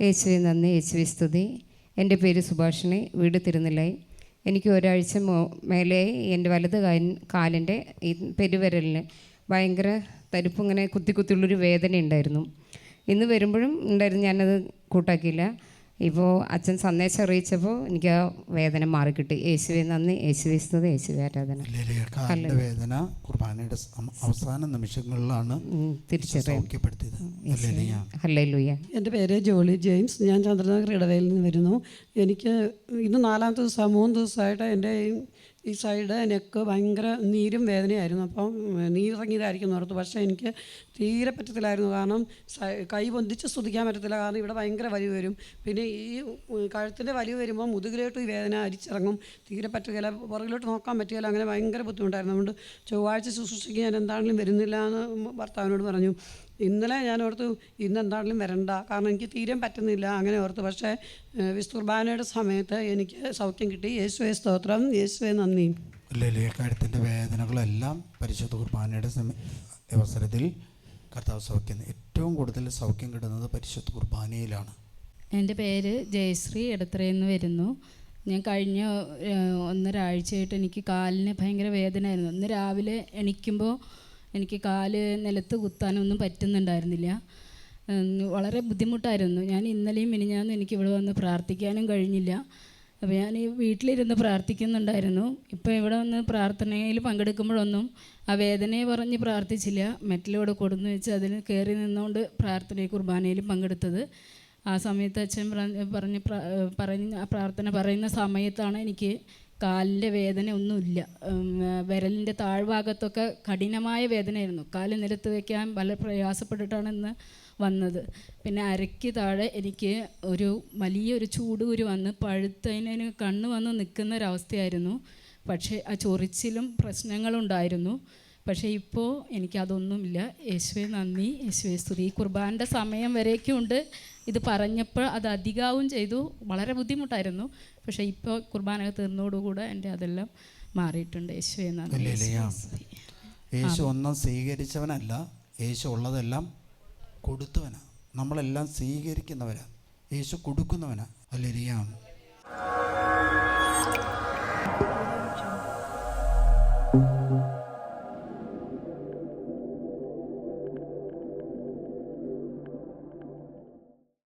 യേശുവെ നന്ദി, യേശുവെ സ്തുതി. എൻ്റെ പേര് സുഭാഷിണി, വീട് തിരുനെല്ലായി. എനിക്ക് ഒരാഴ്ച മേലെ എൻ്റെ വലത് കാലിൻ്റെ ഈ പെരുവിരലിന് ഭയങ്കര തരിപ്പിങ്ങനെ കുത്തിയുള്ളൊരു വേദന ഉണ്ടായിരുന്നു. ഇന്ന് വരുമ്പോഴും ഉണ്ടായിരുന്നു, ഞാനത് കൂട്ടാക്കിയില്ല. ഇപ്പോൾ അച്ഛൻ സന്ദേശം അറിയിച്ചപ്പോൾ എനിക്ക് ആ വേദന മാറിക്കിട്ടി. യേശുവെ നന്ദി, യേശുവെ സ്തുതി, യേശുവെ ആരാധന. വേദന കുർബാനയുടെ അവസാന നിമിഷങ്ങളിലാണ് തിരിച്ചറിയപ്പെടുത്തിയത്. ഹല്ലേലൂയ. എൻ്റെ പേര് ജോളി ജെയിംസ്. ഞാൻ ചന്ദ്രനഗർ ഇടവയിൽ നിന്ന് വരുന്നു. എനിക്ക് ഇന്ന് 4-ാമത്തെ ദിവസം, 3 ദിവസമായിട്ട് എൻ്റെ ഈ സൈഡ് നെക്ക് ഭയങ്കര നീരും വേദനയായിരുന്നു. അപ്പം നീരിറങ്ങിയതായിരിക്കും ഓർത്തു. പക്ഷേ എനിക്ക് തീരെ പറ്റത്തില്ലായിരുന്നു. കാരണം കൈ പൊന്തിച്ച് സ്തുതിക്കാൻ പറ്റത്തില്ല. കാരണം ഇവിടെ ഭയങ്കര വലിവ് വരും. പിന്നെ ഈ കഴുത്തിൻ്റെ വലിവ് വരുമ്പോൾ മുതുകിലോട്ട് ഈ വേദന അരിച്ചിറങ്ങും. തീരെ പറ്റുകയില്ല, പുറകിലോട്ട് നോക്കാൻ പറ്റുകയില്ല. അങ്ങനെ ഭയങ്കര ബുദ്ധിമുട്ടായിരുന്നു. അതുകൊണ്ട് ചൊവ്വാഴ്ച ശുശ്രൂഷയ്ക്ക് ഞാൻ എന്താണെങ്കിലും വരുന്നില്ല എന്ന് ഭർത്താവിനോട് പറഞ്ഞു. ഇന്നലെ ഞാൻ ഓർത്തു ഇന്ന് എന്താണെങ്കിലും വരണ്ട, കാരണം എനിക്ക് തീരെ പറ്റുന്നില്ല. അങ്ങനെ ഓർത്തു. പക്ഷേ വിസ്തുർബാനയുടെ സമയത്ത് എനിക്ക് സൗഖ്യം കിട്ടി. യേശുവേ സ്തോത്രം, യേശുവേ നന്ദി. കഴുത്തിൻ്റെ വേദനകളെല്ലാം പരിശുദ്ധ കുർബാനയുടെ അവസരത്തിൽ കർത്താവ് സൗഖ്യം. ഏറ്റവും കൂടുതൽ സൗഖ്യം കിട്ടുന്നത് പരിശുദ്ധ കുർബാനയിലാണ്. എൻ്റെ പേര് ജയശ്രീ, ഇടത്തറയിൽ നിന്ന് വരുന്നു. ഞാൻ കഴിഞ്ഞ 1.5 ആഴ്ചയായിട്ട് എനിക്ക് കാലിന് ഭയങ്കര വേദനയായിരുന്നു. ഇന്ന് രാവിലെ എണീക്കുമ്പോൾ എനിക്ക് കാല് നിലത്ത് കുത്താനൊന്നും പറ്റുന്നുണ്ടായിരുന്നില്ല. വളരെ ബുദ്ധിമുട്ടായിരുന്നു. ഞാൻ ഇന്നലെയും മിനിഞ്ഞാന്നും എനിക്ക് ഇവിടെ വന്ന് പ്രാർത്ഥിക്കാനും കഴിഞ്ഞില്ല. അപ്പോൾ ഞാൻ ഈ വീട്ടിലിരുന്ന് പ്രാർത്ഥിക്കുന്നുണ്ടായിരുന്നു. ഇപ്പോൾ ഇവിടെ വന്ന് പ്രാർത്ഥനയിൽ പങ്കെടുക്കുമ്പോഴൊന്നും ആ വേദനയെ പറഞ്ഞ് പ്രാർത്ഥിച്ചില്ല. മെറ്റലോടെ കൊടുന്ന് വെച്ച് അതിന് കയറി നിന്നുകൊണ്ട് കുർബാനയിൽ പങ്കെടുത്തത്. ആ സമയത്ത് അച്ഛൻ പറഞ്ഞ് ആ പ്രാർത്ഥന പറയുന്ന സമയത്താണ് എനിക്ക് കാലിൻ്റെ വേദന ഒന്നുമില്ല. വിരലിൻ്റെ താഴ്ഭാഗത്തൊക്കെ കഠിനമായ വേദനയായിരുന്നു. കാല് നിലത്ത് വയ്ക്കാൻ വളരെ പ്രയാസപ്പെട്ടിട്ടാണ് ഇന്ന് വന്നത്. പിന്നെ അരയ്ക്ക് താഴെ എനിക്ക് വലിയൊരു ചൂടുകുരു വന്ന് പഴുത്തതിന് കണ്ണ് വന്ന് നിൽക്കുന്ന ഒരവസ്ഥയായിരുന്നു. പക്ഷേ ആ ചൊറിച്ചിലും പ്രശ്നങ്ങളുണ്ടായിരുന്നു. പക്ഷേ ഇപ്പോൾ എനിക്കതൊന്നുമില്ല. യേശുവേ നന്ദി, യേശുവേ സ്തുതി. ഈ കുർബാനയുടെ സമയം വരേക്കും ഉണ്ട്. ഇത് പറഞ്ഞപ്പോൾ അത് അധികവും ചെയ്തു. വളരെ ബുദ്ധിമുട്ടായിരുന്നു. പക്ഷേ ഇപ്പോൾ കുർബാന തീർന്നതോടുകൂടെ എൻ്റെ അതെല്ലാം മാറിയിട്ടുണ്ട്. യേശുവേ നന്ദി. യേശു ഒന്നും സ്വീകരിച്ചവനല്ല, യേശു ഉള്ളതെല്ലാം കൊടുത്തവനാണ്. നമ്മളെല്ലാം സ്വീകരിക്കുന്നവരാണ്, യേശു കൊടുക്കുന്നവനാണ്. ഹല്ലേലൂയ.